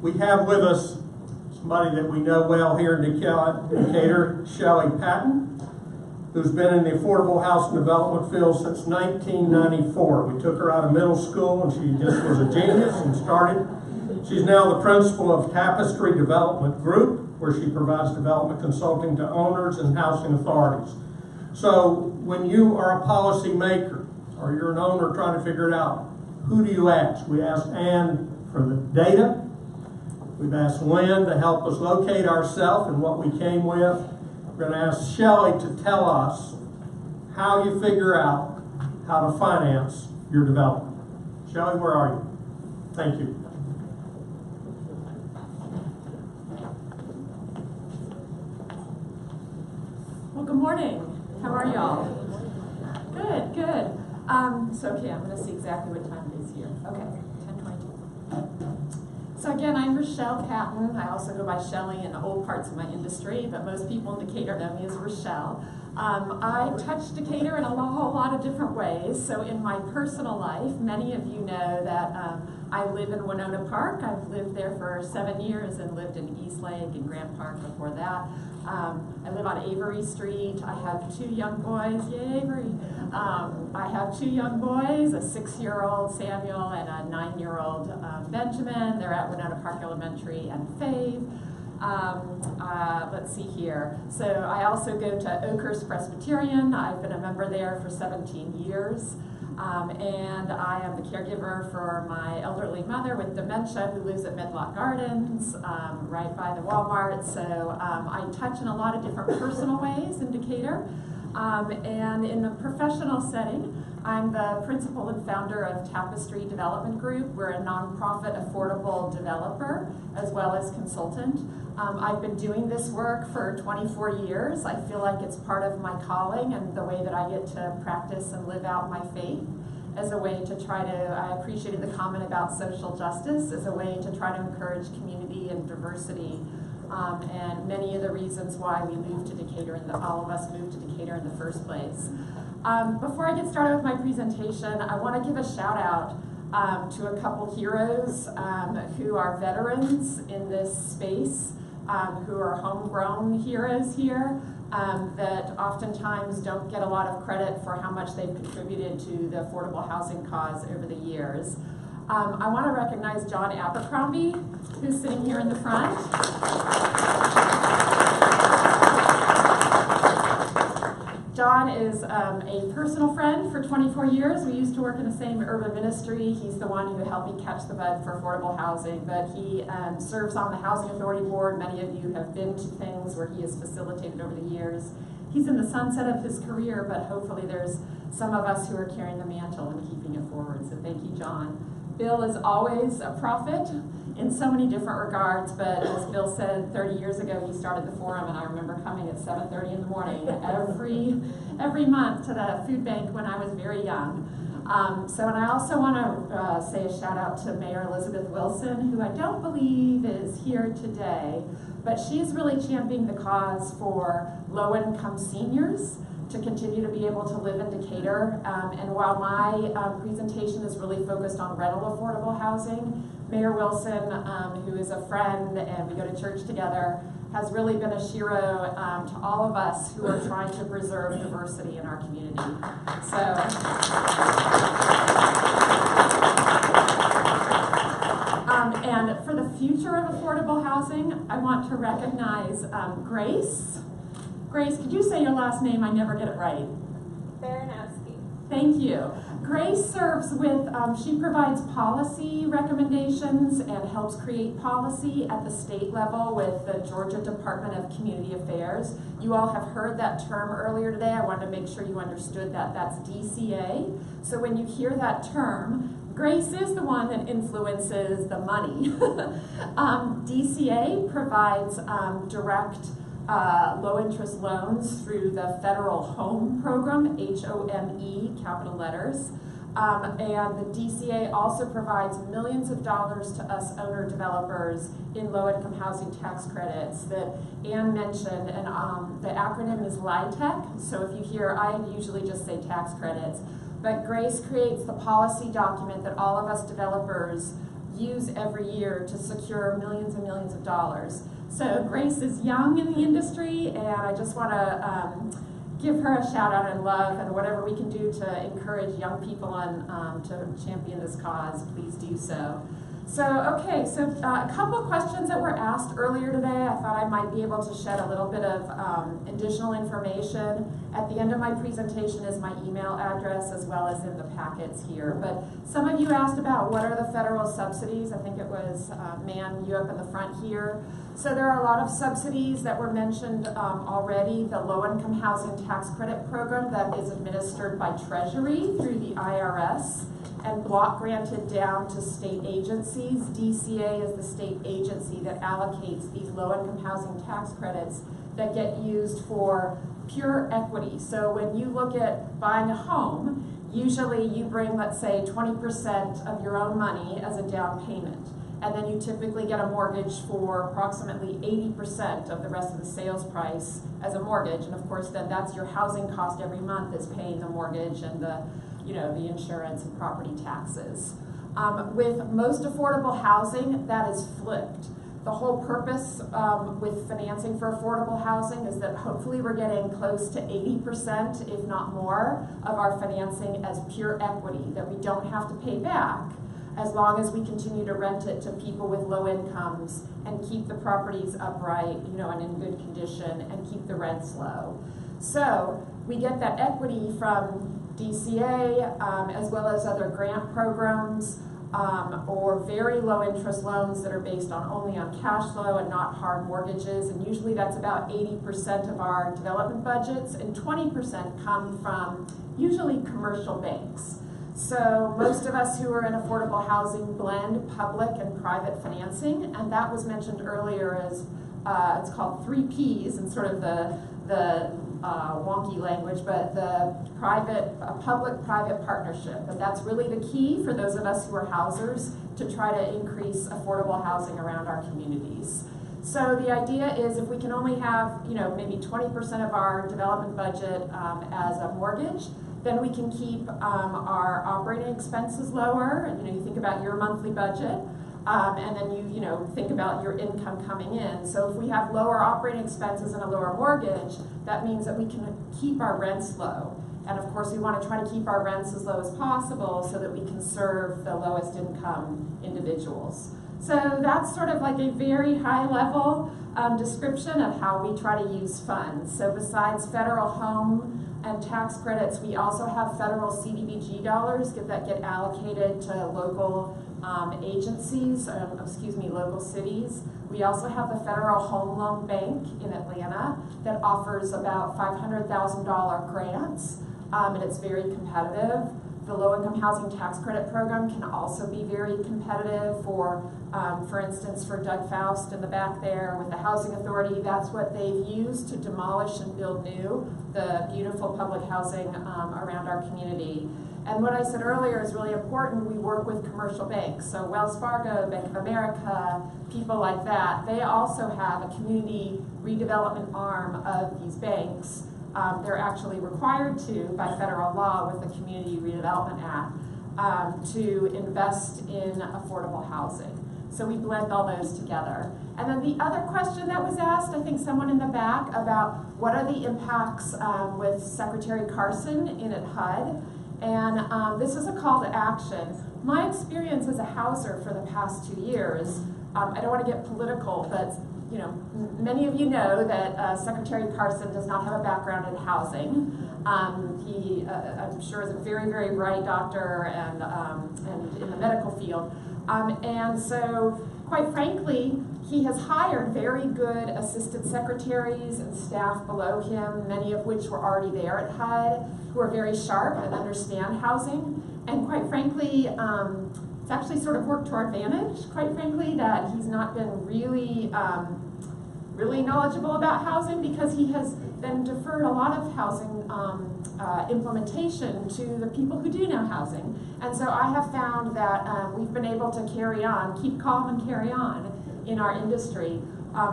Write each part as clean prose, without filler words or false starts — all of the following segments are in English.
We have with us somebody that we know well here in Decatur, Shelly Patton, who's been in the affordable housing development field since 1994. We took her out of middle school and she just was a genius and started. She's now the principal of Tapestry Development Group, where she provides development consulting to owners and housing authorities. So when you are a policy maker or you're an owner trying to figure it out, who do you ask? We asked Ann for the data. We've asked Lynn to help us locate ourselves and what we came with. We're going to ask Shelly to tell us how you figure out how to finance your development. Shelly, where are you? Thank you. Well, good morning. How are y'all? Good, good. Okay, I'm going to see exactly what time it is here. Okay, 10:22. So again, I'm Richelle Patton. I also go by Shelly in old parts of my industry, but most people in Decatur know me as Richelle. I touch Decatur in a whole lot of different ways. So in my personal life, many of you know that I live in Winona Park. I've lived there for 7 years and lived in East Lake and Grant Park before that. I live on Avery Street. I have 2 young boys. Yay, Avery. I have 2 young boys, a 6-year-old Samuel and a 9-year-old Benjamin. They're at Winona Park Elementary and Fave. Let's see here. So I also go to Oakhurst Presbyterian. I've been a member there for 17 years. And I am the caregiver for my elderly mother with dementia who lives at Medlock Gardens, right by the Walmart. So I touch in a lot of different personal ways in Decatur. And in the professional setting, I'm the principal and founder of Tapestry Development Group. We're a nonprofit affordable developer as well as consultant. I've been doing this work for 24 years. I feel like it's part of my calling and the way that I get to practice and live out my faith as a way to try to, I appreciated the comment about social justice, as a way to try to encourage community and diversity. And many of the reasons why we moved to Decatur, and all of us moved to Decatur in the first place. Before I get started with my presentation, I want to give a shout out to a couple heroes who are veterans in this space, who are homegrown heroes here, that oftentimes don't get a lot of credit for how much they've contributed to the affordable housing cause over the years. I want to recognize John Abercrombie, who's sitting here in the front. John is a personal friend for 24 years. We used to work in the same urban ministry. He's the one who helped me catch the bug for affordable housing, but he serves on the Housing Authority Board. Many of you have been to things where he has facilitated over the years. He's in the sunset of his career, but hopefully there's some of us who are carrying the mantle and keeping it forward, so thank you, John. Bill is always a prophet in so many different regards, but as Bill said, 30 years ago he started the forum, and I remember coming at 7:30 in the morning every month to the food bank when I was very young. And I also want to say a shout out to Mayor Elizabeth Wilson, who I don't believe is here today, but she's really championing the cause for low-income seniors to continue to be able to live in Decatur. And while my presentation is really focused on rental affordable housing, Mayor Wilson, who is a friend and we go to church together, has really been a hero to all of us who are trying to preserve diversity in our community. And for the future of affordable housing, I want to recognize Grace. Grace, could you say your last name? I never get it right. Baranowski. Thank you. Grace serves with, she provides policy recommendations and helps create policy at the state level with the Georgia Department of Community Affairs. You all have heard that term earlier today. I wanted to make sure you understood that. That's DCA. So when you hear that term, Grace is the one that influences the money. DCA provides direct low-interest loans through the Federal Home Program, HOME, capital letters. And the DCA also provides millions of dollars to us owner-developers in low-income housing tax credits that Ann mentioned, and the acronym is LIHTC. So if you hear, I usually just say tax credits, but Grace creates the policy document that all of us developers use every year to secure millions and millions of dollars. So Grace is young in the industry, and I just want to give her a shout out and love, and whatever we can do to encourage young people and to champion this cause, please do so. So, okay, so a couple of questions that were asked earlier today. I thought I might be able to shed a little bit of additional information. At the end of my presentation is my email address, as well as in the packets here. But some of you asked about what are the federal subsidies. I think it was Man, you up in the front here. So there are a lot of subsidies that were mentioned already. The low-income housing tax credit program that is administered by Treasury through the IRS and block granted down to state agencies. DCA is the state agency that allocates these low-income housing tax credits that get used for pure equity. So when you look at buying a home, usually you bring, let's say, 20% of your own money as a down payment. And then you typically get a mortgage for approximately 80% of the rest of the sales price as a mortgage. And of course, then that's your housing cost every month is paying the mortgage and the insurance and property taxes. With most affordable housing, that is flipped. The whole purpose with financing for affordable housing is that hopefully we're getting close to 80%, if not more, of our financing as pure equity that we don't have to pay back, as long as we continue to rent it to people with low incomes and keep the properties upright, and in good condition, and keep the rents low. So we get that equity from DCA, as well as other grant programs, or very low interest loans that are based only on cash flow and not hard mortgages. And usually that's about 80% of our development budgets, and 20% come from usually commercial banks. So most of us who are in affordable housing blend public and private financing, and that was mentioned earlier as it's called 3 Ps, and sort of the wonky language, but the public-private partnership. But that's really the key for those of us who are housers to try to increase affordable housing around our communities. So the idea is if we can only have, maybe 20% of our development budget as a mortgage, then we can keep our operating expenses lower. You think about your monthly budget, and then you think about your income coming in. So if we have lower operating expenses and a lower mortgage, that means that we can keep our rents low. And of course, we want to try to keep our rents as low as possible so that we can serve the lowest income individuals. So that's sort of like a very high level description of how we try to use funds. So besides federal home and tax credits, we also have federal CDBG dollars that get allocated to local agencies, local cities. We also have the Federal Home Loan Bank in Atlanta that offers about $500,000 grants, and it's very competitive. The low-income housing tax credit program can also be very competitive for instance, for Doug Faust in the back there with the Housing Authority. That's what they've used to demolish and build new, the beautiful public housing around our community. And what I said earlier is really important. We work with commercial banks. So Wells Fargo, Bank of America, people like that, they also have a community redevelopment arm of these banks. They're actually required to, by federal law with the Community Redevelopment Act, to invest in affordable housing. So we blend all those together. And then the other question that was asked, I think someone in the back, about what are the impacts with Secretary Carson in at HUD. And this is a call to action. My experience as a houser for the past 2 years, I don't want to get political, but many of you know that Secretary Carson does not have a background in housing. He, I'm sure, is a very, very bright doctor and in the medical field. And so, quite frankly, he has hired very good assistant secretaries and staff below him, many of which were already there at HUD, who are very sharp and understand housing. And quite frankly, it's actually sort of worked to our advantage, quite frankly, that he's not been really knowledgeable about housing, because he has then deferred a lot of housing implementation to the people who do know housing. And so I have found that we've been able to carry on, keep calm and carry on in our industry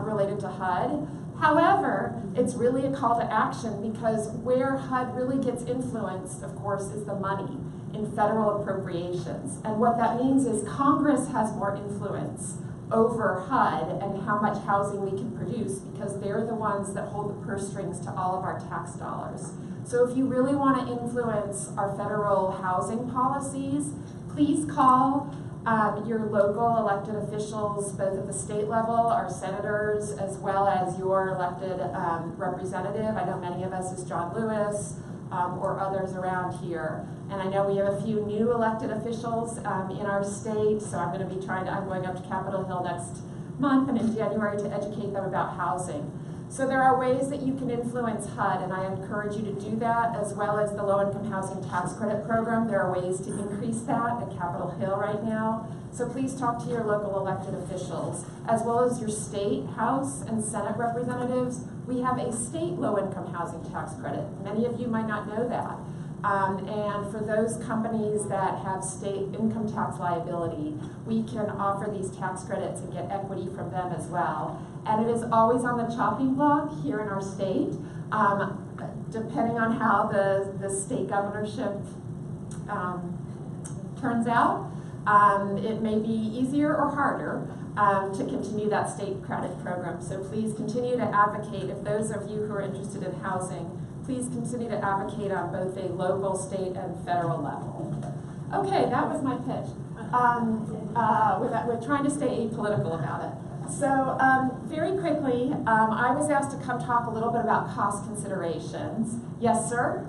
related to HUD. However, it's really a call to action, because where HUD really gets influenced, of course, is the money. in federal appropriations. And what that means is Congress has more influence over HUD and how much housing we can produce, because they're the ones that hold the purse strings to all of our tax dollars. So if you really want to influence our federal housing policies, please call your local elected officials, both at the state level, our senators, as well as your elected representative. I know many of us as John Lewis or others around here. And I know we have a few new elected officials in our state, so I'm going up to Capitol Hill next month and in January to educate them about housing. So there are ways that you can influence HUD, and I encourage you to do that, as well as the low-income housing tax credit program. There are ways to increase that at Capitol Hill right now. So please talk to your local elected officials, as well as your state House and Senate representatives. We have a state low-income housing tax credit. Many of you might not know that. And for those companies that have state income tax liability, we can offer these tax credits and get equity from them as well. And it is always on the chopping block here in our state, depending on how the state governorship turns out. It may be easier or harder to continue that state credit program. So please continue to advocate. If those of you who are interested in housing, please continue to advocate on both a local, state, and federal level. Okay, that was my pitch. We're trying to stay apolitical about it. So very quickly, I was asked to come talk a little bit about cost considerations. Yes, sir?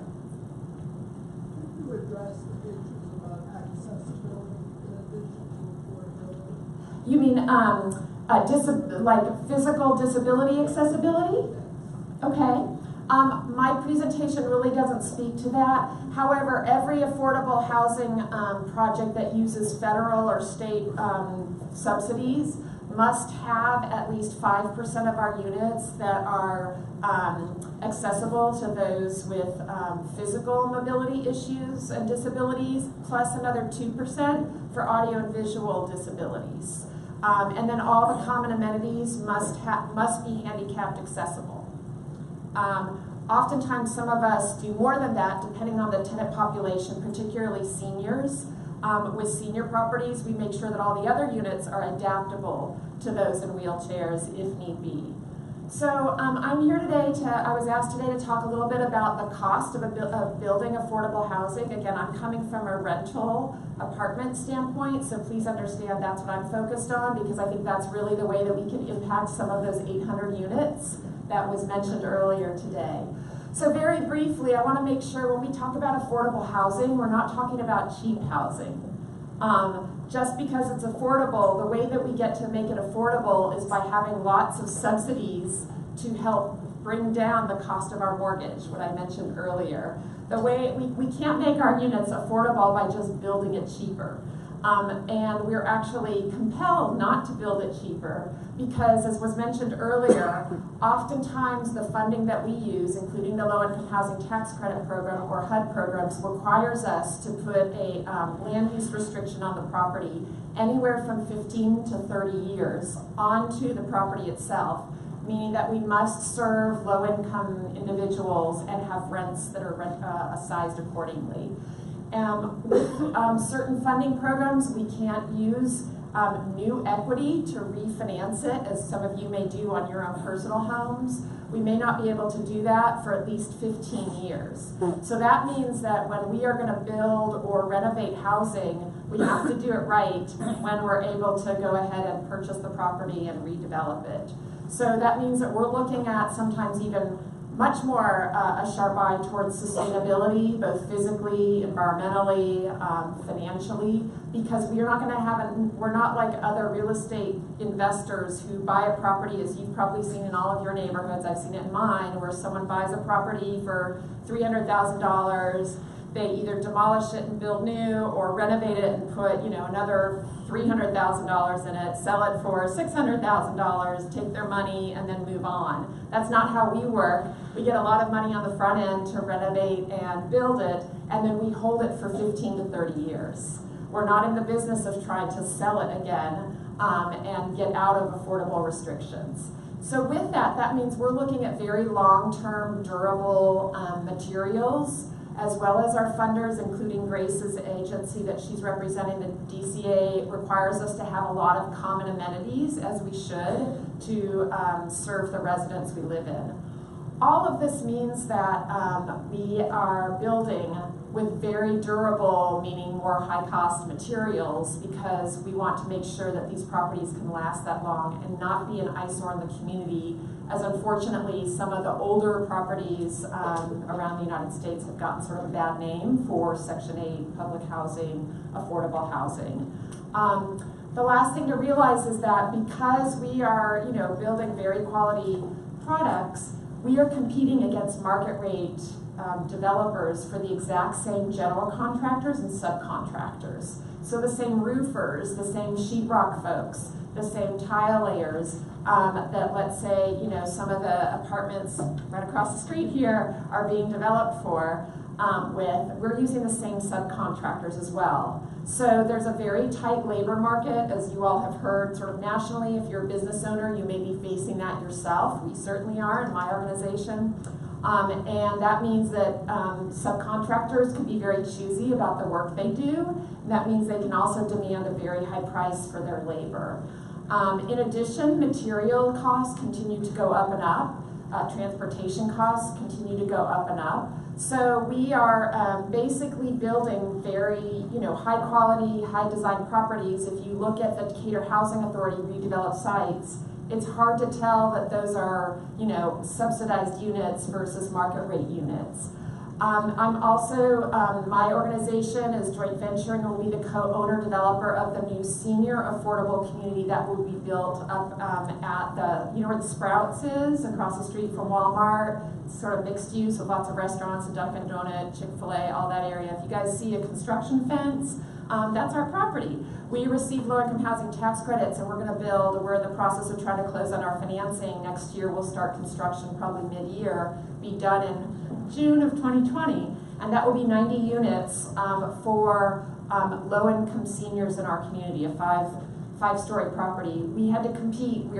Could you address the issues about accessibility in addition to affordability? You mean like physical disability accessibility? Okay. My presentation really doesn't speak to that. However, every affordable housing project that uses federal or state subsidies must have at least 5% of our units that are accessible to those with physical mobility issues and disabilities, plus another 2% for audio and visual disabilities. And then all the common amenities must be handicapped accessible. Oftentimes some of us do more than that depending on the tenant population, particularly seniors. With senior properties, we make sure that all the other units are adaptable to those in wheelchairs if need be. So I'm here today I was asked today to talk a little bit about the cost of building affordable housing. Again, I'm coming from a rental apartment standpoint, so please understand that's what I'm focused on, because I think that's really the way that we can impact some of those 800 units that was mentioned earlier today. So very briefly, I want to make sure when we talk about affordable housing, we're not talking about cheap housing. Just because it's affordable, the way that we get to make it affordable is by having lots of subsidies to help bring down the cost of our mortgage, what I mentioned earlier. The way we can't make our units affordable by just building it cheaper. And we're actually compelled not to build it cheaper because, as was mentioned earlier, oftentimes the funding that we use, including the low-income housing tax credit program or HUD programs, requires us to put a land use restriction on the property anywhere from 15 to 30 years onto the property itself, meaning that we must serve low-income individuals and have rents that are sized accordingly. With certain funding programs, we can't use new equity to refinance it, as some of you may do on your own personal homes. We may not be able to do that for at least 15 years. So that means that when we are going to build or renovate housing, we have to do it right when we're able to go ahead and purchase the property and redevelop it. So that means that we're looking at sometimes even much more a sharp eye towards sustainability, both physically, environmentally, financially, because we're not like other real estate investors who buy a property, as you've probably seen in all of your neighborhoods. I've seen it in mine, where someone buys a property for $300,000. They either demolish it and build new, or renovate it and put, another $300,000 in it, sell it for $600,000, take their money, and then move on. That's not how we work. We get a lot of money on the front end to renovate and build it, and then we hold it for 15 to 30 years. We're not in the business of trying to sell it again and get out of affordable restrictions. So with that means we're looking at very long-term, durable materials as well as our funders, including Grace's agency that she's representing. The DCA requires us to have a lot of common amenities, as we should, to serve the residents we live in. All of this means that we are building with very durable, meaning more high-cost materials, because we want to make sure that these properties can last that long and not be an eyesore in the community, as unfortunately some of the older properties around the United States have gotten sort of a bad name for Section 8 public housing, affordable housing. The last thing to realize is that because we are, building very quality products, we are competing against market rate developers for the exact same general contractors and subcontractors. So the same roofers, the same sheetrock folks, the same tile layers that, let's say, some of the apartments right across the street here are being developed for, we're using the same subcontractors as well. So there's a very tight labor market, as you all have heard sort of nationally. If you're a business owner, you may be facing that yourself. We certainly are in my organization. And that means that subcontractors can be very choosy about the work they do. And that means they can also demand a very high price for their labor. In addition, material costs continue to go up and up. Transportation costs continue to go up and up. So we are basically building very, high quality, high design properties. If you look at the Decatur Housing Authority redeveloped sites, it's hard to tell that those are, subsidized units versus market rate units. I'm also, my organization is joint venturing, will be the co-owner developer of the new senior affordable community that will be built up at the, where the Sprouts is, across the street from Walmart. It's sort of mixed use with lots of restaurants, a Dunkin' Donut, Chick-fil-A, all that area. If you guys see a construction fence, that's our property. We receive low-income housing tax credits, and we're going to build. We're in the process of trying to close on our financing. Next year, we'll start construction probably mid-year, be done in June of 2020, and that will be 90 units for low-income seniors in our community, a five-story property. We had to compete. We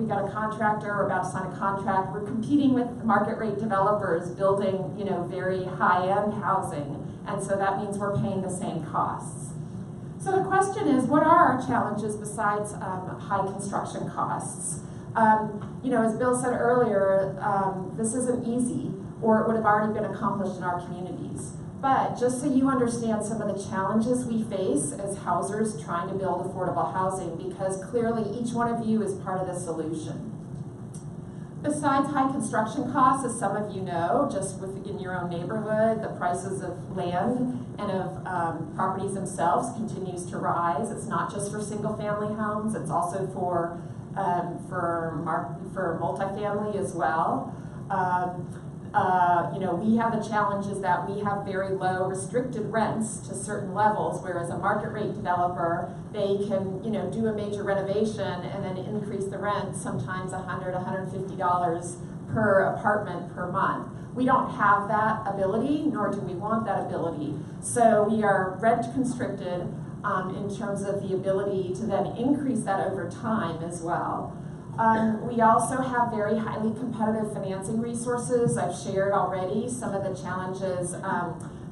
got a contractor. We're about to sign a contract. We're competing with market rate developers building, very high-end housing, and so that means we're paying the same costs. So the question is, what are our challenges besides high construction costs? As Bill said earlier, this isn't easy, or it would have already been accomplished in our communities. But just so you understand some of the challenges we face as housers trying to build affordable housing, because clearly each one of you is part of the solution. Besides high construction costs, as some of you know, just within your own neighborhood, the prices of land and of properties themselves continues to rise. It's not just for single-family homes; it's also for multifamily as well. We have the challenges that we have very low restricted rents to certain levels, whereas a market rate developer, they can, do a major renovation and then increase the rent sometimes $100, $150 per apartment per month. We don't have that ability, nor do we want that ability. So we are rent constricted in terms of the ability to then increase that over time as well. We also have very highly competitive financing resources. I've shared already some of the challenges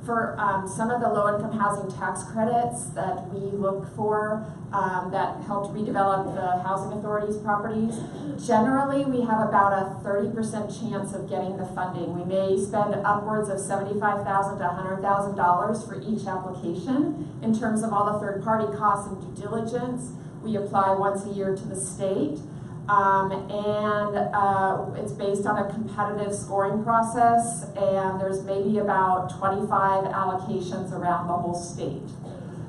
for some of the low-income housing tax credits that we look for that helped redevelop the housing authority's properties. Generally, we have about a 30% chance of getting the funding. We may spend upwards of $75,000 to $100,000 for each application in terms of all the third-party costs and due diligence. We apply once a year to the state. It's based on a competitive scoring process, and there's maybe about 25 allocations around the whole state.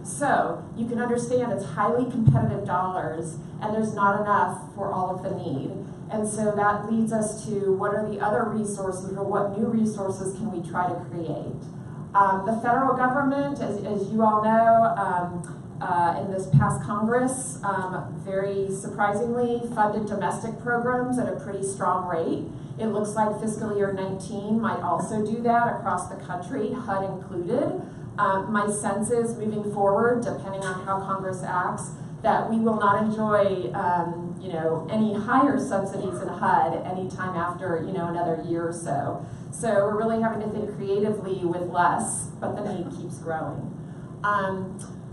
So you can understand it's highly competitive dollars, and there's not enough for all of the need. And so that leads us to what are the other resources, or what new resources can we try to create? The federal government, as you all know, in this past Congress, very surprisingly, funded domestic programs at a pretty strong rate. It looks like fiscal year 19 might also do that across the country, HUD included. My sense is moving forward, depending on how Congress acts, that we will not enjoy any higher subsidies in HUD anytime after another year or so. So we're really having to think creatively with less, but the need keeps growing.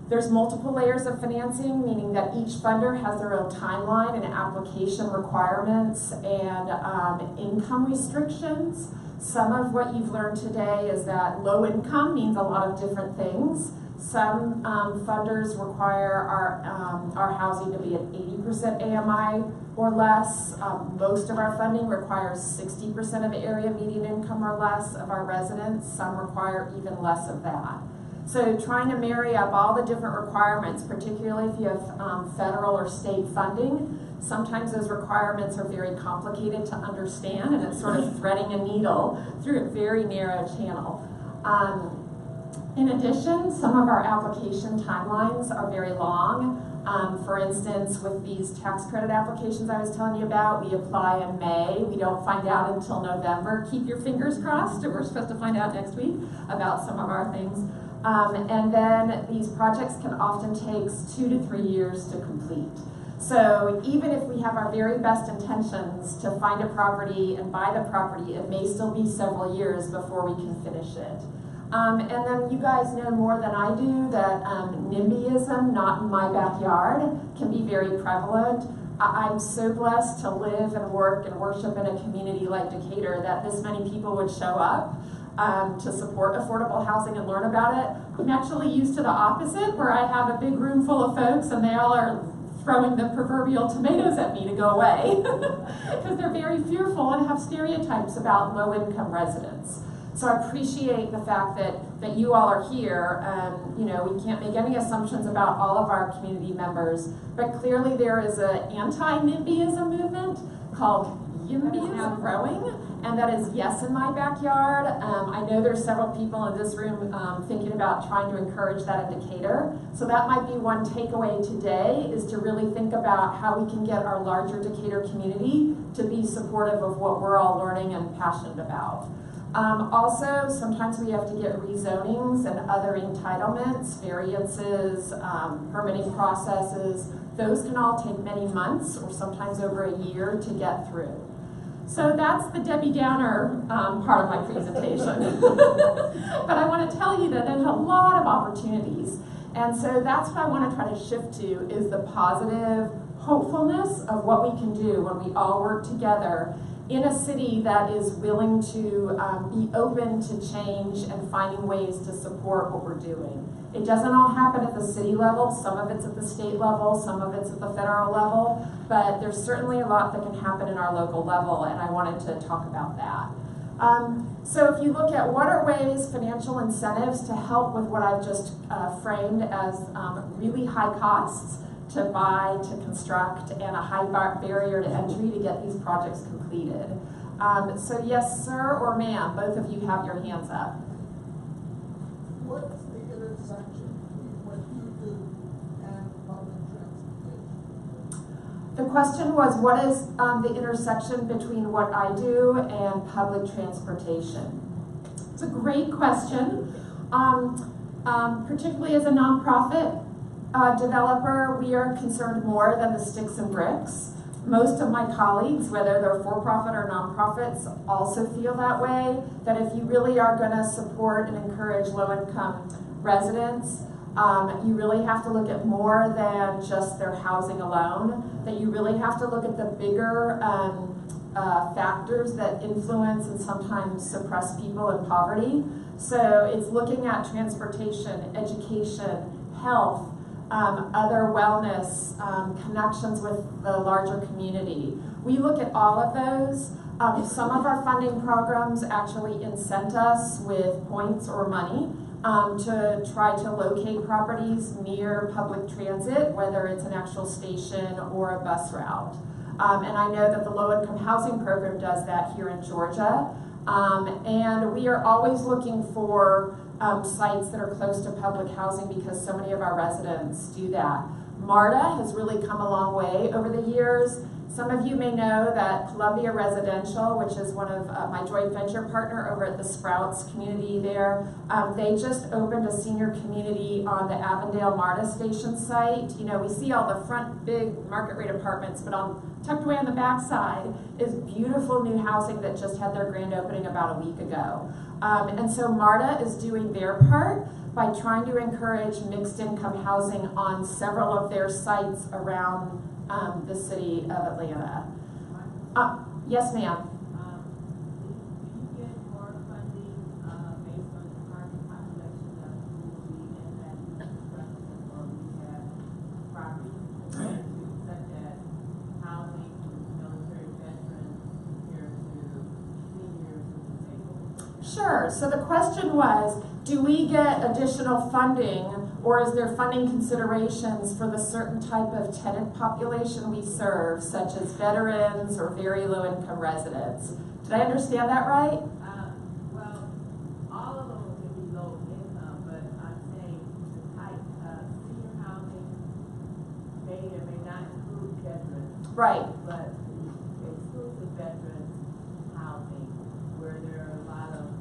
There's multiple layers of financing, meaning that each funder has their own timeline and application requirements and income restrictions. Some of what you've learned today is that low income means a lot of different things. Some funders require our housing to be at 80% AMI or less. Most of our funding requires 60% of area median income or less of our residents. Some require even less of that. So trying to marry up all the different requirements, particularly if you have federal or state funding, sometimes those requirements are very complicated to understand, and it's sort of threading a needle through a very narrow channel. In addition, some of our application timelines are very long. For instance, with these tax credit applications I was telling you about, we apply in May. We don't find out until November. Keep your fingers crossed. We're supposed to find out next week about some of our things. And then these projects can often take 2 to 3 years to complete. So even if we have our very best intentions to find a property and buy the property, it may still be several years before we can finish it. And then you guys know more than I do that NIMBYism, not in my backyard, can be very prevalent. I'm so blessed to live and work and worship in a community like Decatur that this many people would show up to support affordable housing and learn about it. I'm actually used to the opposite, where I have a big room full of folks and they all are throwing the proverbial tomatoes at me to go away because they're very fearful and have stereotypes about low-income residents. So I appreciate the fact that you all are here. We can't make any assumptions about all of our community members, but clearly there is an anti-NIMBYism movement called YIMBYism growing, and that is yes in my backyard. I know there's several people in this room thinking about trying to encourage that in Decatur. So that might be one takeaway today, is to really think about how we can get our larger Decatur community to be supportive of what we're all learning and passionate about. Also, sometimes we have to get rezonings and other entitlements, variances, permitting processes. Those can all take many months or sometimes over a year to get through. So that's the Debbie Downer part of my presentation. But I want to tell you that there's a lot of opportunities. And so that's what I want to try to shift to, is the positive hopefulness of what we can do when we all work together in a city that is willing to be open to change and finding ways to support what we're doing. It doesn't all happen at the city level. Some of it's at the state level, some of it's at the federal level, but there's certainly a lot that can happen in our local level, and I wanted to talk about that. So if you look at what are ways, financial incentives to help with what I've just framed as really high costs to buy, to construct, and a high barrier to entry to get these projects completed. So yes, sir, or ma'am, both of you have your hands up. What's the intersection between what you do and public transportation? The question was, what is the intersection between what I do and public transportation? It's a great question. Particularly as a nonprofit developer, we are concerned more than the sticks and bricks. Most of my colleagues, whether they're for-profit or nonprofits, also feel that way, that if you really are going to support and encourage low-income residents, you really have to look at more than just their housing alone, that you really have to look at the bigger factors that influence and sometimes suppress people in poverty. So it's looking at transportation, education, health, other wellness, connections with the larger community. We look at all of those. Some of our funding programs actually incent us with points or money to try to locate properties near public transit, whether it's an actual station or a bus route. And I know that the low-income housing program does that here in Georgia. And we are always looking for sites that are close to public housing because so many of our residents do that. MARTA has really come a long way over the years. Some of you may know that Columbia Residential, which is one of my joint venture partner over at the Sprouts community there, they just opened a senior community on the Avondale MARTA station site. You know, we see all the front big market rate apartments, but tucked away on the back side is beautiful new housing that just had their grand opening about a week ago. And so MARTA is doing their part by trying to encourage mixed income housing on several of their sites around the city of Atlanta. Yes, ma'am. Do you get more funding based on the current population of who will be in that construction or rehab property, such as housing for military veterans compared to seniors who are disabled? Sure. So the question was, do we get additional funding, or is there funding considerations for the certain type of tenant population we serve, such as veterans or very low-income residents? Did I understand that right? Well, all of them can be low income, but I'm saying the type of senior housing may or may not include veterans. Right. But the exclusive veterans housing, where there are a lot of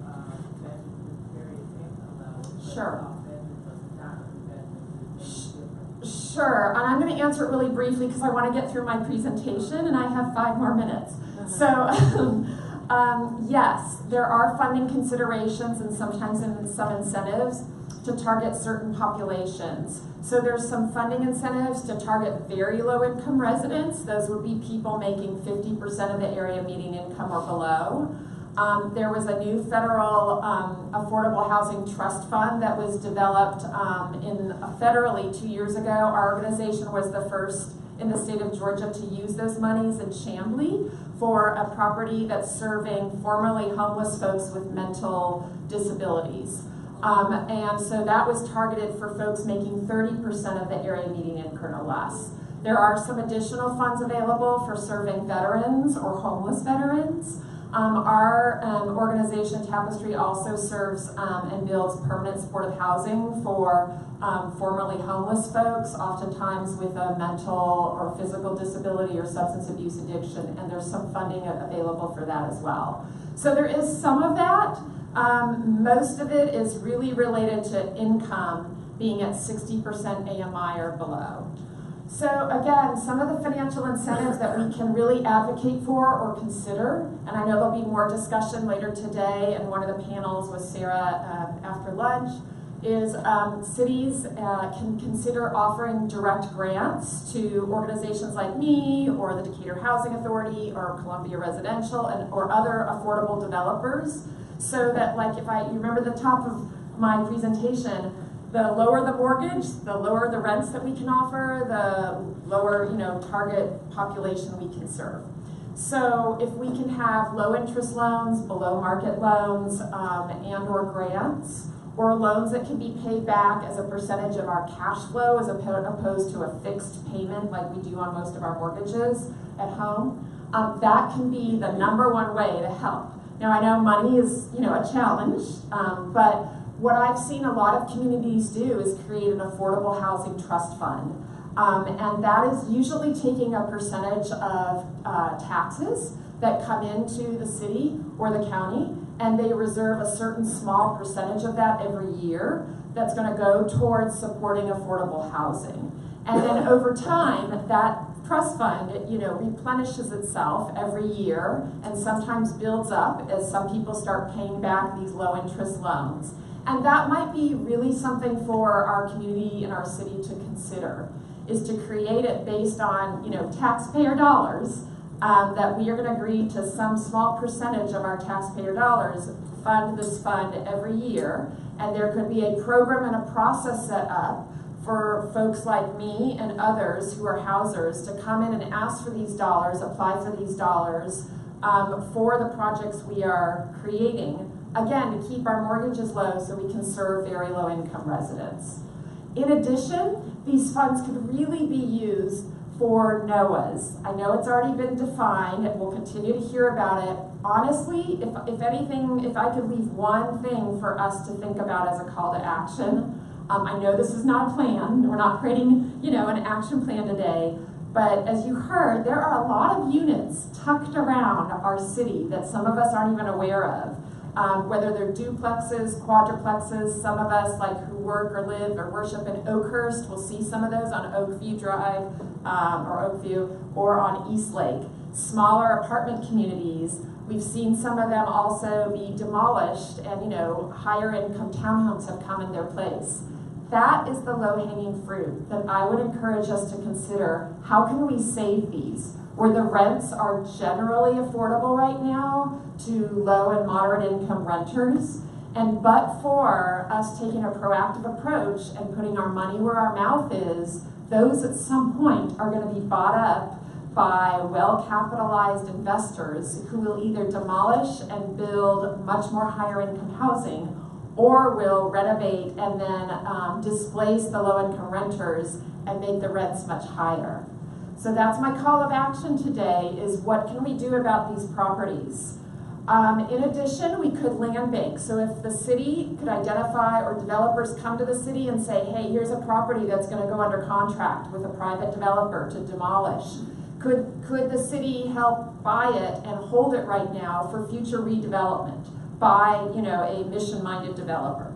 veterans with various income levels. Sure. Sure. And I'm going to answer it really briefly because I want to get through my presentation and I have 5 more minutes. So, yes, there are funding considerations and sometimes some incentives to target certain populations. So there's some funding incentives to target very low income residents. Those would be people making 50% of the area median income or below. There was a new federal affordable housing trust fund that was developed federally 2 years ago. Our organization was the first in the state of Georgia to use those monies in Chamblee for a property that's serving formerly homeless folks with mental disabilities. And so that was targeted for folks making 30% of the area median income or less. There are some additional funds available for serving veterans or homeless veterans. Our organization, Tapestry, also serves and builds permanent supportive housing for formerly homeless folks, oftentimes with a mental or physical disability or substance abuse addiction, and there's some funding available for that as well. So there is some of that. Most of it is really related to income being at 60% AMI or below. So again, some of the financial incentives that we can really advocate for or consider, and I know there'll be more discussion later today in one of the panels with Sarah after lunch, is cities can consider offering direct grants to organizations like me or the Decatur Housing Authority or Columbia Residential or other affordable developers, so that, like, you remember the top of my presentation, the lower the mortgage, the lower the rents that we can offer, the lower, target population we can serve. So if we can have low interest loans, below market loans, and or grants, or loans that can be paid back as a percentage of our cash flow as opposed to a fixed payment like we do on most of our mortgages at home, that can be the #1 way to help. Now I know money is, a challenge, but what I've seen a lot of communities do is create an affordable housing trust fund. And that is usually taking a percentage of taxes that come into the city or the county, and they reserve a certain small percentage of that every year that's going to go towards supporting affordable housing. And then over time, that trust fund, replenishes itself every year and sometimes builds up as some people start paying back these low interest loans. And that might be really something for our community and our city to consider, is to create it based on, taxpayer dollars, that we are going to agree to some small percentage of our taxpayer dollars fund this fund every year. And there could be a program and a process set up for folks like me and others who are housers to come in and ask for these dollars, apply for these dollars for the projects we are creating. Again, to keep our mortgages low so we can serve very low income residents. In addition, these funds could really be used for NOAAs. I know it's already been defined and we'll continue to hear about it. Honestly, if anything, if I could leave one thing for us to think about as a call to action, I know this is not a plan. We're not creating, you know, an action plan today. But as you heard, there are a lot of units tucked around our city that some of us aren't even aware of. Whether they're duplexes, quadruplexes, some of us like who work or live or worship in Oakhurst will see some of those on Oakview Drive or Oakview or on East Lake. Smaller apartment communities, we've seen some of them also be demolished and, you know, higher income townhomes have come in their place. That is the low-hanging fruit that I would encourage us to consider. How can we save these? Where the rents are generally affordable right now to low and moderate income renters. And but for us taking a proactive approach and putting our money where our mouth is, those at some point are going to be bought up by well-capitalized investors who will either demolish and build much more higher income housing or will renovate and then displace the low-income renters and make the rents much higher. So that's my call of action today, is what can we do about these properties? In addition, we could land bank. So if the city could identify, or developers come to the city and say, hey, here's a property that's going to go under contract with a private developer to demolish. Could the city help buy it and hold it right now for future redevelopment by, you know, a mission-minded developer?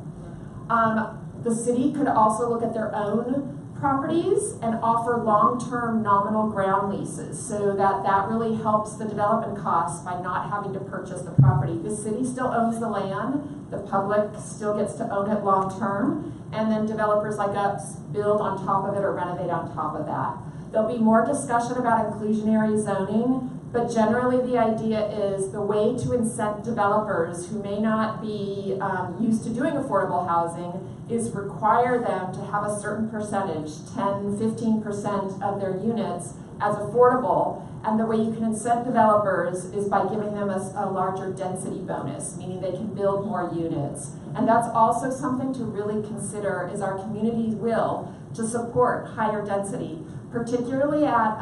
The city could also look at their own properties and offer long-term nominal ground leases so that really helps the development costs by not having to purchase the property. The city still owns the land, the public still gets to own it long-term, and then developers like us build on top of it or renovate on top of that. There'll be more discussion about inclusionary zoning, but generally the idea is the way to incent developers who may not be used to doing affordable housing is require them to have a certain percentage, 10, 15% of their units as affordable. And the way you can incent developers is by giving them a larger density bonus, meaning they can build more units. And that's also something to really consider, is our community's will to support higher density, particularly at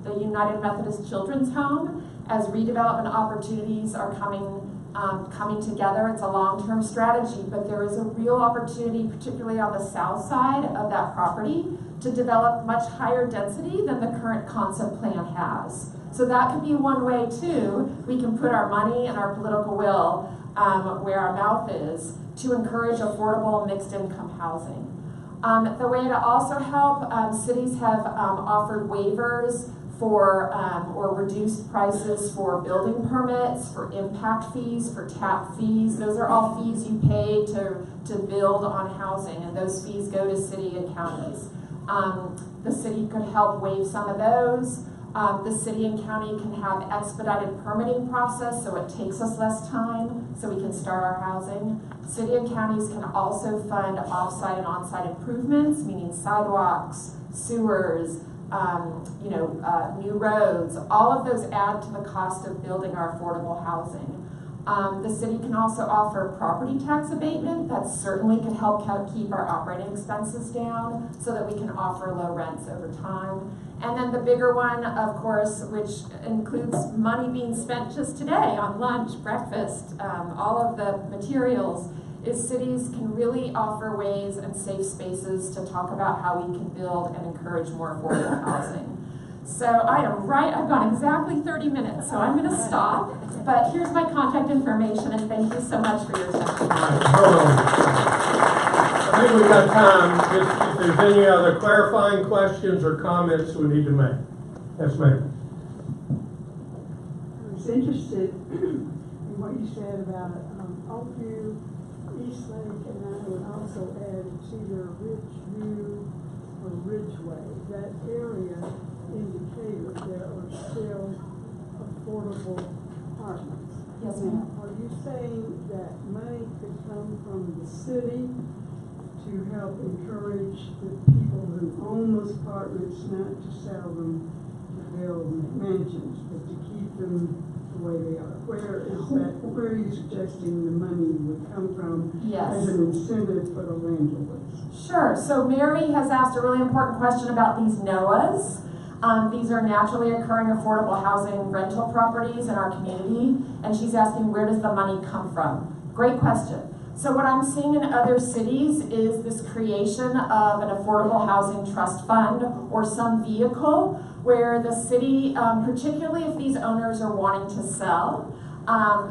the United Methodist Children's Home, as redevelopment opportunities are coming together. It's a long-term strategy, but there is a real opportunity, particularly on the south side of that property, to develop much higher density than the current concept plan has. So that could be one way too. We can put our money and our political will where our mouth is to encourage affordable mixed income housing. The way to also help, cities have offered waivers for or reduced prices for building permits, for impact fees, for tap fees. Those are all fees you pay to build on housing, and those fees go to city and counties. The city could help waive some of those. The city and county can have expedited permitting process, so it takes us less time, so we can start our housing. City and counties can also fund off-site and on-site improvements, meaning sidewalks, sewers, new roads. All of those add to the cost of building our affordable housing. The city can also offer property tax abatement. That certainly can help keep our operating expenses down so that we can offer low rents over time. And then the bigger one, of course, which includes money being spent just today on lunch, breakfast, all of the materials, is cities can really offer ways and safe spaces to talk about how we can build and encourage more affordable housing. So I am right, I've gone exactly 30 minutes, so I'm going to stop. But here's my contact information, and thank you so much for your attention. Hold on. I think we've got time. If there's any other clarifying questions or comments we need to make. Yes, ma'am. I was interested in what you said about Oakview, East Lake, and I would also add either Ridgeview or Ridgeway. That area in Decatur, there are still affordable apartments. Yes, ma'am. Are you saying that money could come from the city to help encourage the people who own those apartments not to sell them to build mansions, but to keep them the way they are? Where are you suggesting the money would come from as an incentive for the landlords? Sure. So Mary has asked a really important question about these NOAHs. These are naturally occurring affordable housing rental properties in our community, and she's asking, where does the money come from? Great question. So what I'm seeing in other cities is this creation of an affordable housing trust fund or some vehicle where the city, particularly if these owners are wanting to sell,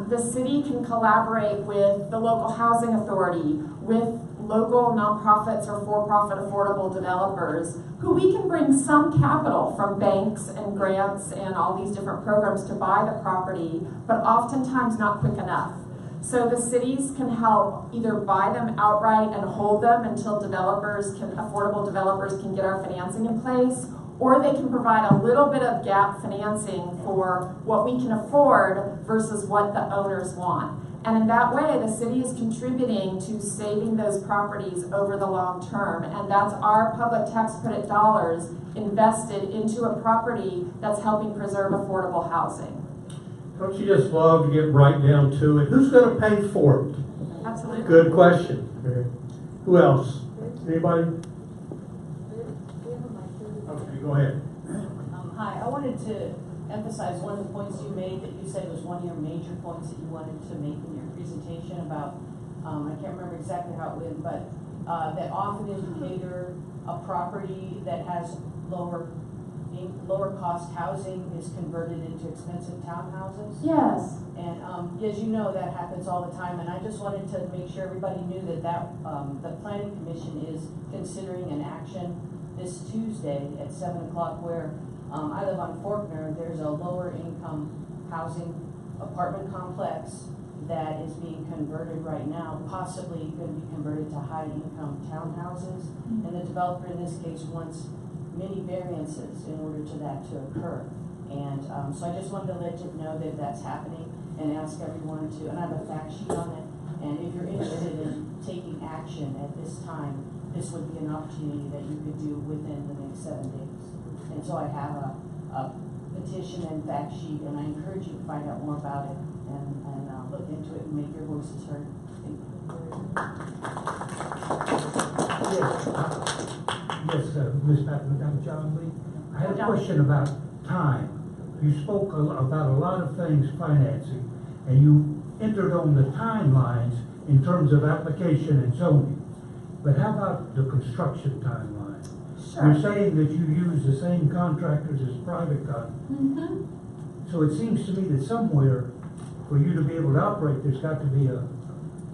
the city can collaborate with the local housing authority, with local nonprofits or for-profit affordable developers, who we can bring some capital from banks and grants and all these different programs to buy the property, but oftentimes not quick enough. So the cities can help either buy them outright and hold them until affordable developers can get our financing in place, or they can provide a little bit of gap financing for what we can afford versus what the owners want. And in that way, the city is contributing to saving those properties over the long term. And that's our public tax credit dollars invested into a property that's helping preserve affordable housing. Don't you just love to get right down to it? Who's going to pay for it? Absolutely. Good question. Who else? Anybody? Okay, go ahead. Hi, I wanted to emphasize one of the points you made that you said was one of your major points that you wanted to make in your presentation about, I can't remember exactly how it went, but that often in Decatur, a property that has lower cost housing is converted into expensive townhouses. Yes. And as you know, that happens all the time, and I just wanted to make sure everybody knew that the Planning Commission is considering an action this Tuesday at 7 o'clock where I live on Faulkner. There's a lower income housing apartment complex that is being converted right now, possibly going to be converted to high income townhouses. And the developer in this case wants many variances in order to that to occur. And so I just wanted to let you know that that's happening and ask everyone to, and I have a fact sheet on it, and if you're interested in taking action at this time, this would be an opportunity that you could do within the next 7 days. And so I have a petition and fact sheet, and I encourage you to find out more about it and look into it and make your voices heard. Thank you. Yes, Ms. Patton, I'm John Lee. I had a question about time. You spoke about a lot of things financing, and you entered on the timelines in terms of application and zoning. But how about the construction timeline? Sure. You're saying that you use the same contractors as private contractors. So it seems to me that somewhere, for you to be able to operate, there's got to be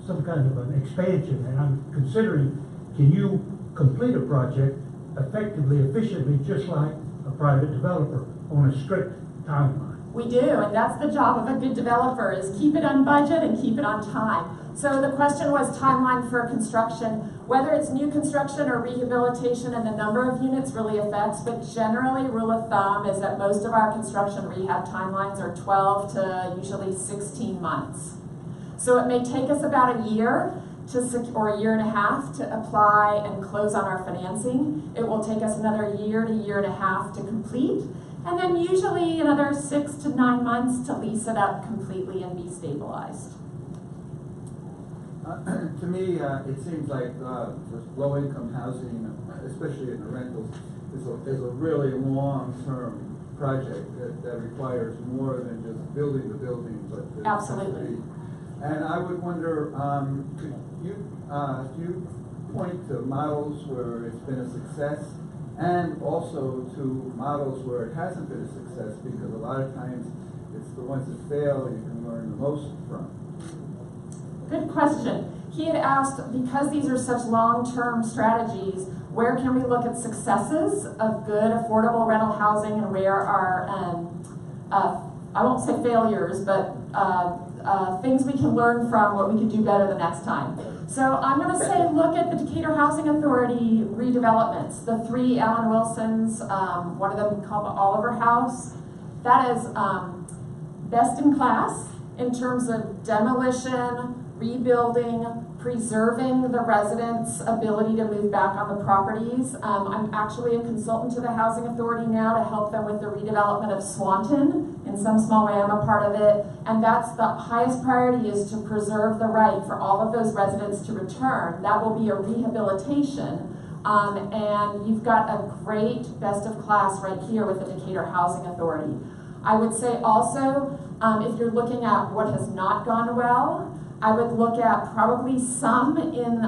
some kind of an expansion. And I'm considering, can you complete a project effectively, efficiently, just like a private developer on a strict timeline? We do, and that's the job of a good developer, is keep it on budget and keep it on time. So the question was timeline for construction. Whether it's new construction or rehabilitation and the number of units really affects, but generally rule of thumb is that most of our construction rehab timelines are 12 to usually 16 months. So it may take us about a year or a year and a half to apply and close on our financing. It will take us another year to year and a half to complete, and then usually another 6 to 9 months to lease it up completely and be stabilized. To me, it seems like low-income housing, especially in the rentals, is a really long-term project that requires more than just building the building, but absolutely. And I would wonder, could you point to models where it's been a success, and also to models where it hasn't been a success? Because a lot of times it's the ones that fail you can learn the most from. Good question. He had asked, because these are such long-term strategies, where can we look at successes of good affordable rental housing and where are, I won't say failures, but things we can learn from, what we can do better the next time. So I'm going to say look at the Decatur Housing Authority redevelopments. The 3 Alan Wilsons, one of them called the Oliver House. That is best in class in terms of demolition, rebuilding, preserving the residents' ability to move back on the properties. I'm actually a consultant to the Housing Authority now to help them with the redevelopment of Swanton. In some small way, I'm a part of it. And that's the highest priority, is to preserve the right for all of those residents to return. That will be a rehabilitation. And you've got a great best of class right here with the Decatur Housing Authority. I would say also, if you're looking at what has not gone well, I would look at probably some in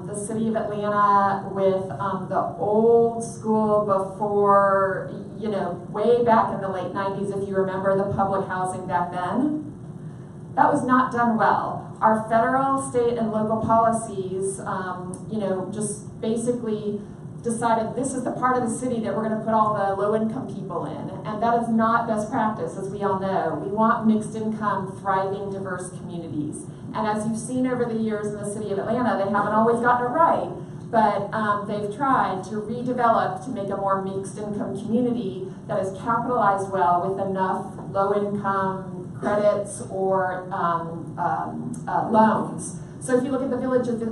the city of Atlanta with the old school before, you know, way back in the late 90s, if you remember the public housing back then. That was not done well. Our federal, state, and local policies, you know, just basically decided this is the part of the city that we're going to put all the low-income people in. And that is not best practice, as we all know. We want mixed-income, thriving, diverse communities. And as you've seen over the years in the city of Atlanta, they haven't always gotten it right, but they've tried to redevelop to make a more mixed-income community that is capitalized well with enough low-income credits or loans. So if you look at the village of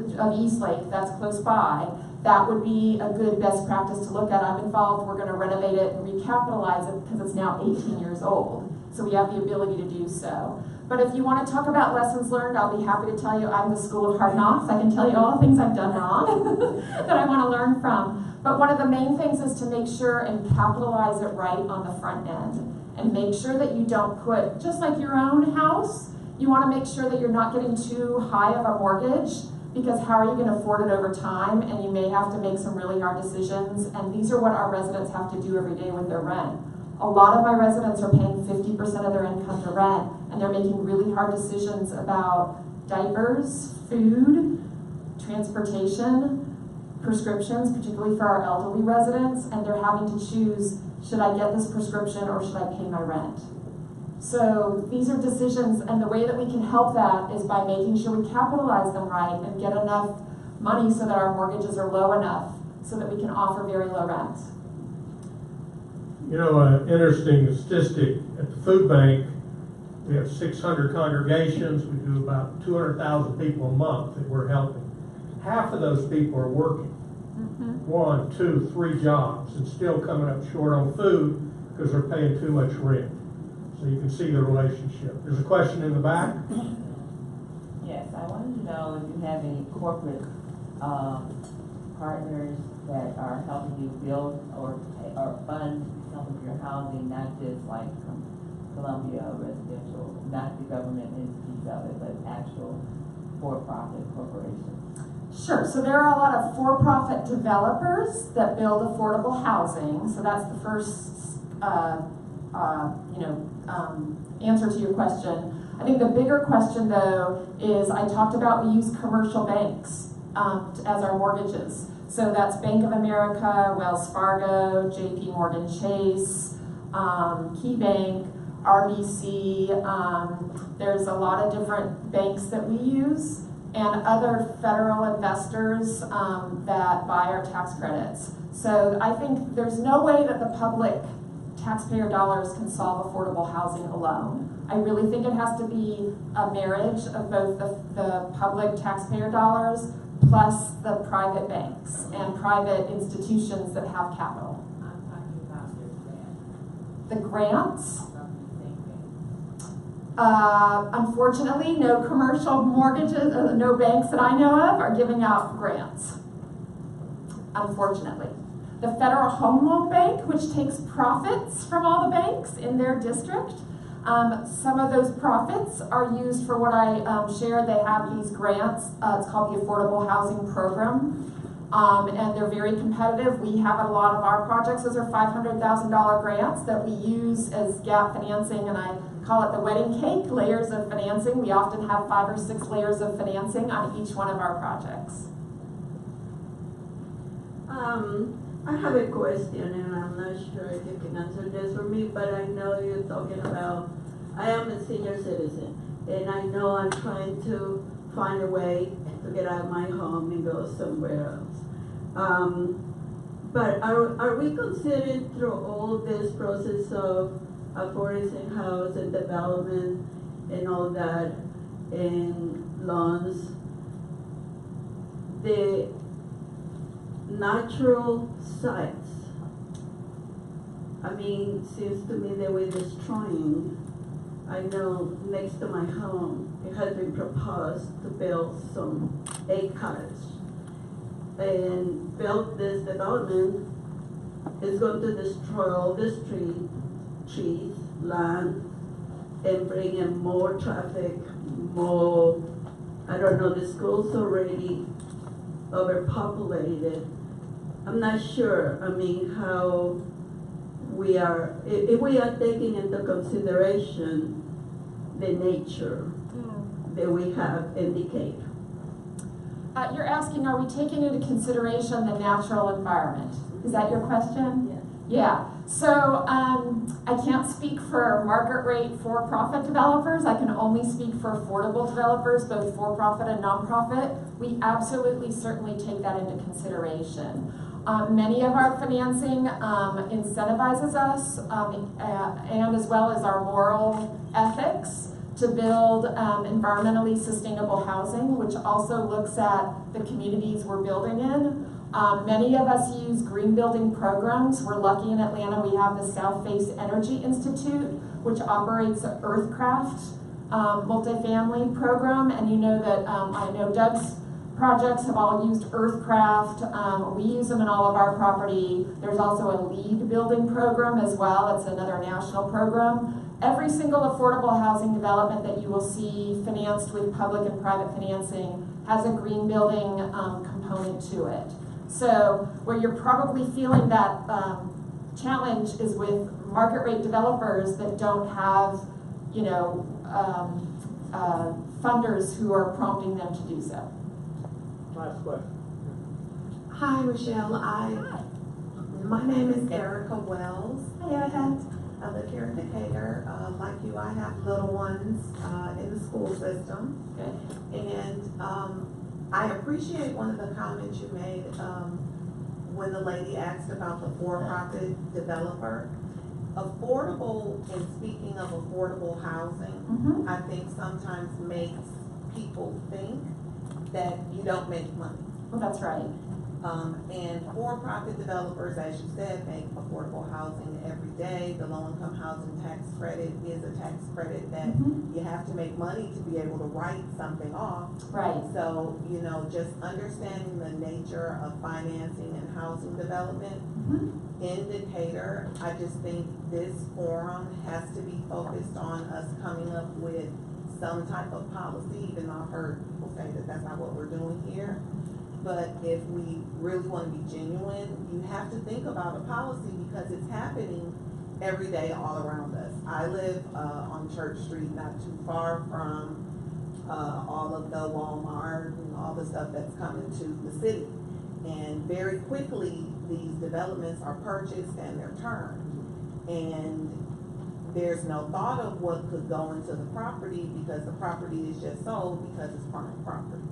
Eastlake, that's close by, that would be a good best practice to look at. I'm involved, we're going to renovate it and recapitalize it because it's now 18 years old. So we have the ability to do so. But if you want to talk about lessons learned, I'll be happy to tell you I'm the school of hard knocks. I can tell you all the things I've done wrong that I want to learn from. But one of the main things is to make sure and capitalize it right on the front end. And make sure that you don't put, just like your own house, you want to make sure that you're not getting too high of a mortgage, because how are you going to afford it over time? And you may have to make some really hard decisions. And these are what our residents have to do every day with their rent. A lot of my residents are paying 50% of their income to rent, and they're making really hard decisions about diapers, food, transportation, prescriptions, particularly for our elderly residents, and they're having to choose, should I get this prescription or should I pay my rent? So these are decisions, and the way that we can help that is by making sure we capitalize them right and get enough money so that our mortgages are low enough so that we can offer very low rent. You know, an interesting statistic, at the food bank, we have 600 congregations. We do about 200,000 people a month that we're helping. Half of those people are working. 1, 2, 3 jobs and still coming up short on food because they're paying too much rent. So you can see the relationship. There's a question in the back. Yes, I wanted to know if you have any corporate partners that are helping you build or fund some of your housing, not just like Columbia Residential, not the government entities of it, but actual for-profit corporations. Sure, so there are a lot of for-profit developers that build affordable housing. So that's the first, answer to your question. I think the bigger question, though, is I talked about we use commercial banks as our mortgages. So that's Bank of America, Wells Fargo, JP Morgan Chase, KeyBank, RBC. There's a lot of different banks that we use, and other federal investors that buy our tax credits. So I think there's no way that the public taxpayer dollars can solve affordable housing alone. I really think it has to be a marriage of both the public taxpayer dollars plus the private banks and private institutions that have capital. I'm talking about your grant. The grants? From the same bank. Unfortunately, no commercial mortgages, no banks that I know of are giving out grants. Unfortunately. The Federal Home Loan Bank, which takes profits from all the banks in their district, some of those profits are used for what I shared. They have these grants. It's called the Affordable Housing Program. And they're very competitive. We have a lot of our projects. Those are $500,000 grants that we use as gap financing, and I call it the wedding cake, layers of financing. We often have 5 or 6 layers of financing on each one of our projects. I have a question, and I'm not sure if you can answer this for me, but I know you're talking about, I am a senior citizen, and I know I'm trying to find a way to get out of my home and go somewhere else. But are we considering through all this process of affordable house and development and all that and loans, the natural sites? I mean, seems to me that we're destroying. I know next to my home, it has been proposed to build some 8 cottages. And build this development is going to destroy all the trees, land, and bring in more traffic, more I don't know, the school's already overpopulated. I'm not sure, I mean, how we are, if we are taking into consideration the nature that we have in Decatur. You're asking, are we taking into consideration the natural environment? Is that your question? Yes. Yeah. So I can't speak for market rate for-profit developers. I can only speak for affordable developers, both for-profit and nonprofit. We absolutely, certainly take that into consideration. Many of our financing incentivizes us, and as well as our moral ethics, to build environmentally sustainable housing, which also looks at the communities we're building in. Many of us use green building programs. We're lucky in Atlanta, we have the South Face Energy Institute, which operates an Earthcraft multifamily program. And you know that I know Doug's projects have all used Earthcraft. We use them in all of our property. There's also a LEED building program as well. It's another national program. Every single affordable housing development that you will see financed with public and private financing has a green building component to it. So where you're probably feeling that challenge is with market rate developers that don't have, you know, funders who are prompting them to do so. Last question. Hi, Richelle. My name is Erica Wells. I live here in Decatur. Like you, I have little ones in the school system. Okay. And I appreciate one of the comments you made when the lady asked about the for-profit developer. Affordable, and speaking of affordable housing, I think sometimes makes people think that you don't make money. Well, that's right. And for-profit developers, as you said, make affordable housing every day. The low-income housing tax credit is a tax credit that you have to make money to be able to write something off. Right. So, you know, just understanding the nature of financing and housing development in Decatur, I just think this forum has to be focused on us coming up with some type of policy, even though I've heard people say that that's not what we're doing here. But if we really want to be genuine, you have to think about a policy because it's happening every day all around us. I live on Church Street, not too far from all of the Walmart and all the stuff that's coming to the city. And very quickly, these developments are purchased and they're turned. And there's no thought of what could go into the property because the property is just sold because it's prime property.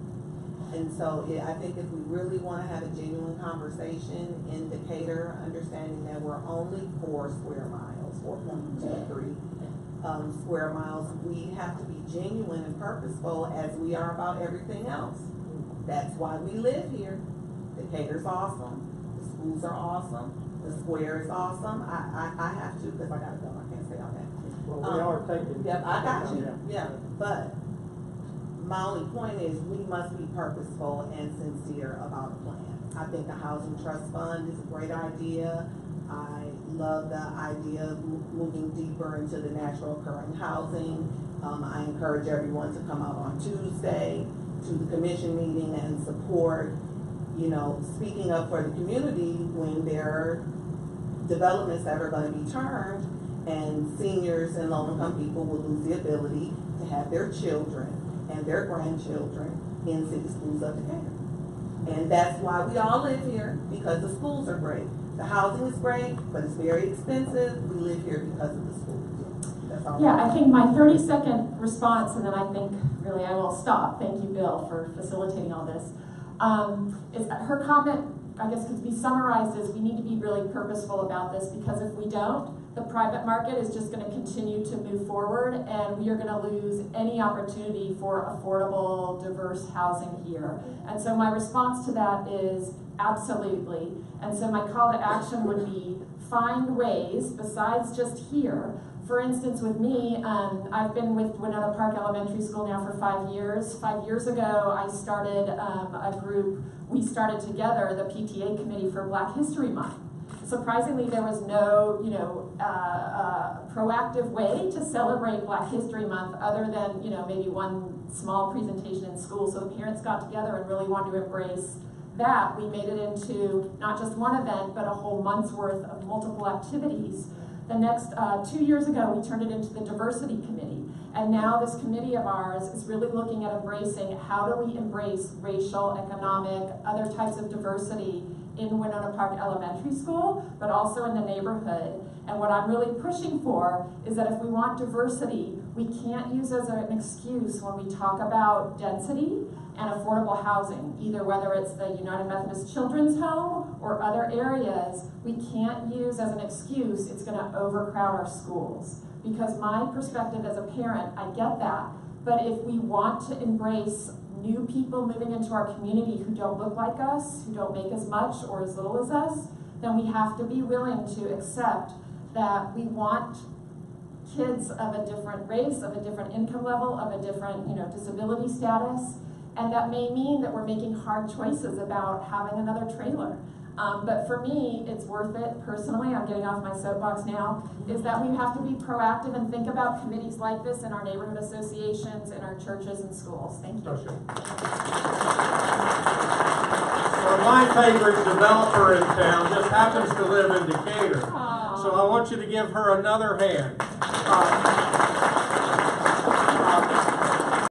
And so I think if we really want to have a genuine conversation in Decatur, understanding that we're only 4 square miles, 4.23 square miles, we have to be genuine and purposeful as we are about everything else. That's why we live here. Decatur's awesome. The schools are awesome. The square is awesome. I have to, because I got to go. I can't stay on that. Well, we are taking. Yep, I got you. Yeah, but my only point is we must be purposeful and sincere about a plan. I think the Housing Trust Fund is a great idea. I love the idea of moving deeper into the natural occurring housing. I encourage everyone to come out on Tuesday to the commission meeting and support, you know, speaking up for the community when there are developments that are going to be turned and seniors and low-income people will lose the ability to have their children and their grandchildren in city schools of Decatur. And that's why we all live here, because the schools are great. The housing is great, but it's very expensive. We live here because of the schools. That's all. Yeah, I think my 30-second response, and then I think really I will stop. Thank you, Bill, for facilitating all this. Is her comment, I guess, could be summarized as we need to be really purposeful about this, because if we don't, the private market is just going to continue to move forward and we are going to lose any opportunity for affordable, diverse housing here. And so my response to that is absolutely. And so my call to action would be find ways besides just here. For instance, with me, I've been with Winona Park Elementary School now for 5 years. 5 years ago, I started a group. We started together the PTA committee for Black History Month. Surprisingly, there was no, proactive way to celebrate Black History Month other than, maybe one small presentation in school. So the parents got together and really wanted to embrace that. We made it into not just one event, but a whole month's worth of multiple activities. The next 2 years ago, we turned it into the Diversity Committee. And now this committee of ours is really looking at embracing how do we embrace racial, economic, other types of diversity in Winona Park Elementary School, but also in the neighborhood. And what I'm really pushing for is that if we want diversity, we can't use as an excuse when we talk about density and affordable housing, either whether it's the United Methodist Children's Home or other areas, we can't use as an excuse it's gonna overcrowd our schools. Because my perspective as a parent, I get that, but if we want to embrace new people moving into our community who don't look like us, who don't make as much or as little as us, then we have to be willing to accept that we want kids of a different race, of a different income level, of a different, disability status, and that may mean that we're making hard choices about having another trailer. But for me, it's worth it personally, I'm getting off my soapbox now, is that we have to be proactive and think about committees like this in our neighborhood associations, in our churches and schools. Thank you. Well, my favorite developer in town just happens to live in Decatur. So I want you to give her another hand.